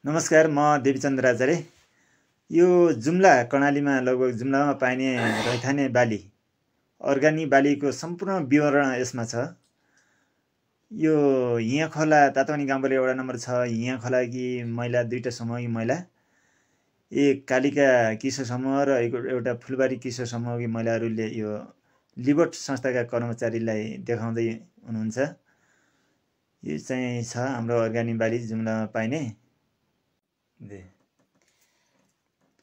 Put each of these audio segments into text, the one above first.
नमस्कार, म देवीचन्द्र आचार्य। यो जुम्ला कर्णालीमा लगभग जुम्लामा पाइने रैथाने बाली, अर्गानिक बालीको सम्पूर्ण विवरण यसमा छ। यो हियाँ खोला तातवानी गाउँपालिका वडा नम्बर 6 हियाँ खोलाकी महिला, दुईटा समूहकी महिला, एक कालिका किशोर समूह र एउटा फुलबारी किशोर समूहकी महिलाहरूले यो लिबर्ट संस्थाका कर्मचारीलाई देखाउँदै हुनुहुन्छ। यो चाहिँ छ हाम्रो अर्गानिक बाली जुम्लामा पाइने।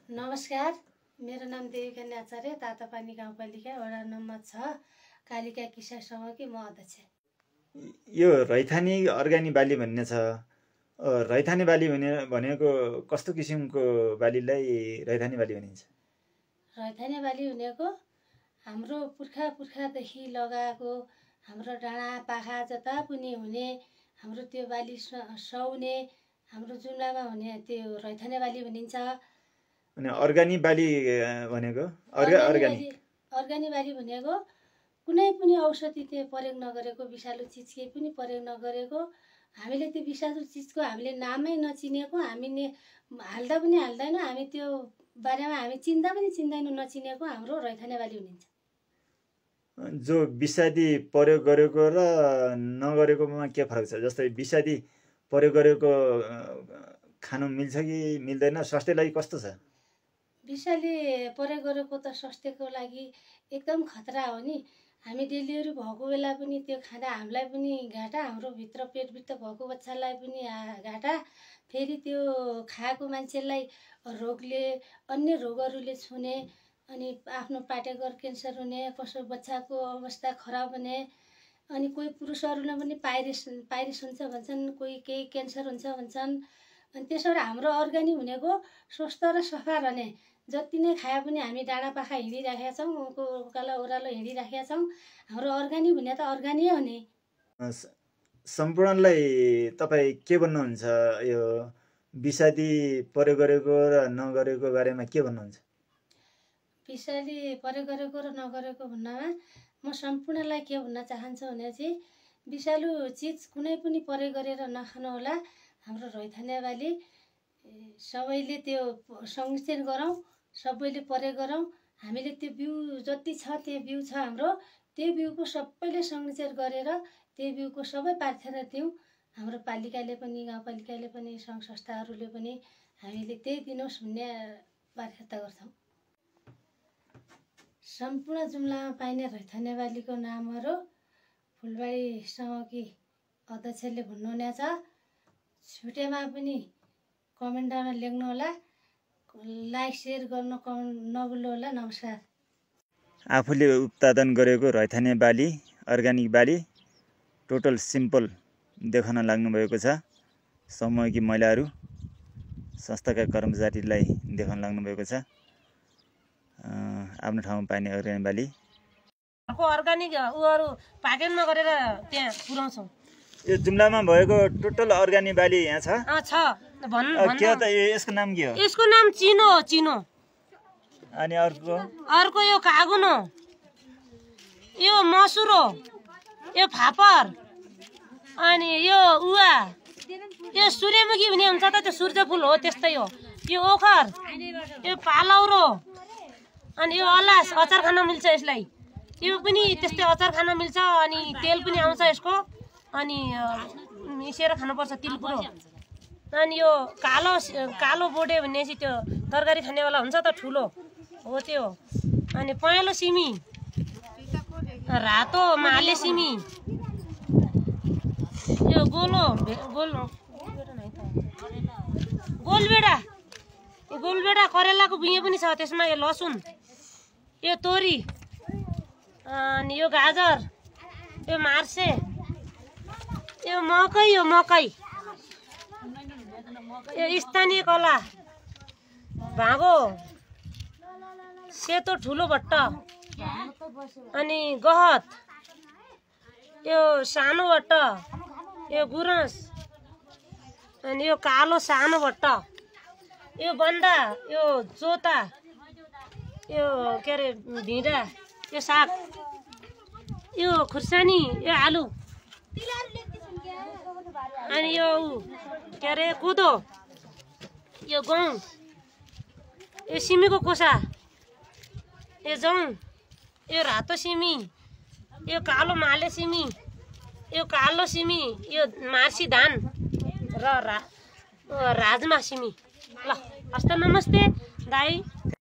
नमस्कार, मेरो नाम देवीकन्या आचार्य, तातापानी गाउँपालिका वडा नम्बर 6 कालिका किशोर समूहकी म अध्यक्ष। यो रैथाने अर्गानिक बाली भन्ने छ। रैथाने बाली भनेको कस्तो किसिमको बालीलाई रैथाने बाली भनिन्छ? रैथाने बाली भनेको हाम्रो पुर्खादेखि लगाएको हाम्रो डाँडा पाखा जता पनि हुने हाम्रो त्यो बाली सुहाउने हाम्रो जुम्लामा हुने त्यो रैथाने बाली भनिन्छ। अनि अर्गानिक बाली भनेको अर्गानिक बाली भनेको कुनै पनि औषधि त्यो प्रयोग नगरेको, विषालु चिज केही पनि प्रयोग नगरेको, हामीले त्यो विषालु चिजको हामीले नामै नचिनेको, हामीले हाल्दा पनि हाल्दैन, हामी त्यो बारेमा हामी चिन्दा पनि चिन्दैनौँ, नचिनेको हाम्रो रैथाने बाली भनिन्छ। जो विषादी प्रयोग गरेको र नगरेकोमा के फरक छ? जस्तै विषादी प्रयोग गरेको खानु मिल्छ कि मिल्दैन? स्वास्थ्यको लागि कस्तो छ? विषाले प्रयोग गरेको त स्वास्थ्यको लागि एकदम खतरा हो नि। हामी डेलिभरी भएको बेला पनि त्यो खाँदा हामीलाई पनि घाटा, हाम्रो भित्र पेटभित्र भएको बच्चालाई पनि घाटा, फेरि त्यो खाएको मान्छेलाई रोगले, अन्य रोगहरूले छुने, अनि आफ्नो पाटेघर क्यान्सर हुने, कसो बच्चाको अवस्था खराब हुने, अनि कोही पुरुषहरूलाई पनि पाइरिस हुन्छ भन्छन्, कोही केही क्यान्सर हुन्छ भन्छन्। अनि त्यसबाट हाम्रो अर्गानिक भनेको स्वस्थ र सफा रहने, जति नै खाए पनि हामी डाँडा पाखा हिँडिराखेका छौँ, उकालो ओह्रालो हिँडिराखेका छौँ। हाम्रो अर्गानिक भने त अर्गानिक हो नि। सम्पूर्णलाई तपाईँ के भन्नुहुन्छ? यो विषादी प्रयोग गरेको र नगरेको बारेमा के भन्नुहुन्छ? विषादी प्रयोग गरेको र नगरेको भन्नमा म सम्पूर्णलाई के भन्न चाहन्छु भने चाहिँ विषालु चिज कुनै पनि प्रयोग गरेर नखानु होला। हाम्रो रैथाने बाली सबैले त्यो संरक्षण गरौँ, सबैले प्रयोग गरौँ। हामीले त्यो बिउ जति छ त्यो बिउ छ हाम्रो, त्यो बिउको सबैले संरक्षण गरेर त्यो बिउको सबै प्रार्थना दिउँ। हाम्रो पालिकाले पनि, गाउँपालिकाले पनि, सङ्घ संस्थाहरूले पनि हामीले त्यही दिनुहोस् भन्ने प्रार्थना गर्छौँ। सम्पूर्ण जुम्लामा पाइने रैथाने बालीको नामहरू फुलबारी समूहकी अध्यक्षले भन्नुहुनेछ। छुटेमा पनि कमेन्टमा लेख्नु होला, लाइक सेयर गर्न नभुल्नु होला। नमस्कार। आफूले उत्पादन गरेको रैथाने बाली, अर्गानिक बाली टोटल सिम्पल देखाउन लाग्नुभएको छ। समूहकी महिलाहरू, संस्थाका कर्मचारीलाई देखाउन लाग्नुभएको छ। आफ्नो ठाउँमा पाइने अर्गानिक बाली अर्गानिक उहरू प्याकेटमा गरेर त्यहाँ पुर्याउँछौँ। यो जुम्लामा भएको टोटल अर्गानिक बाली यहाँ छ? के त यसको नाम के हो? यसको नाम चिनो हो, चिनो। अनि अर्को यो कागुन हो, यो मसुर हो, यो फापर, अनि यो उवा, यो सूर्यमुखी हुने हुन्छ त त्यो सूर्यफुल हो, त्यस्तै हो। यो ओखर, यो पालौरो, अनि यो अलास, अचार खान मिल्छ यसलाई। यो पनि त्यस्तै अचार खान मिल्छ, अनि तेल पनि आउँछ यसको, अनि मिसेर खानुपर्छ तिलपुरो। अनि यो कालो बोडे भन्ने चाहिँ त्यो तरकारी खानेवाला हुन्छ त ठुलो हो त्यो। अनि पहेँलो सिमी, रातो माले सिमी, यो गोलबेडा करेलाको बिहे पनि छ त्यसमा। यो लसुन, यो तोरी, अनि यो गाजर, यो मार्से, यो मकै, यो स्थानीय कला, भाँगो, सेतो ठुलो भट्ट, अनि गहत, यो सानो भट्ट, यो गुरस, अनि यो कालो सानो भट्ट, यो बन्दा, यो जोता, यो के अरे भिँडा, यो साग, यो खुर्सानी, यो आलु, अनि यो के अरे कोदो, यो गहुँ, यो सिमीको कोसा, यो जौँ, यो रातो सिमी, यो कालो माले सिमी, यो कालो सिमी, यो मार्सी धान र राजमा सिमी। ल हस्त नमस्ते दाई।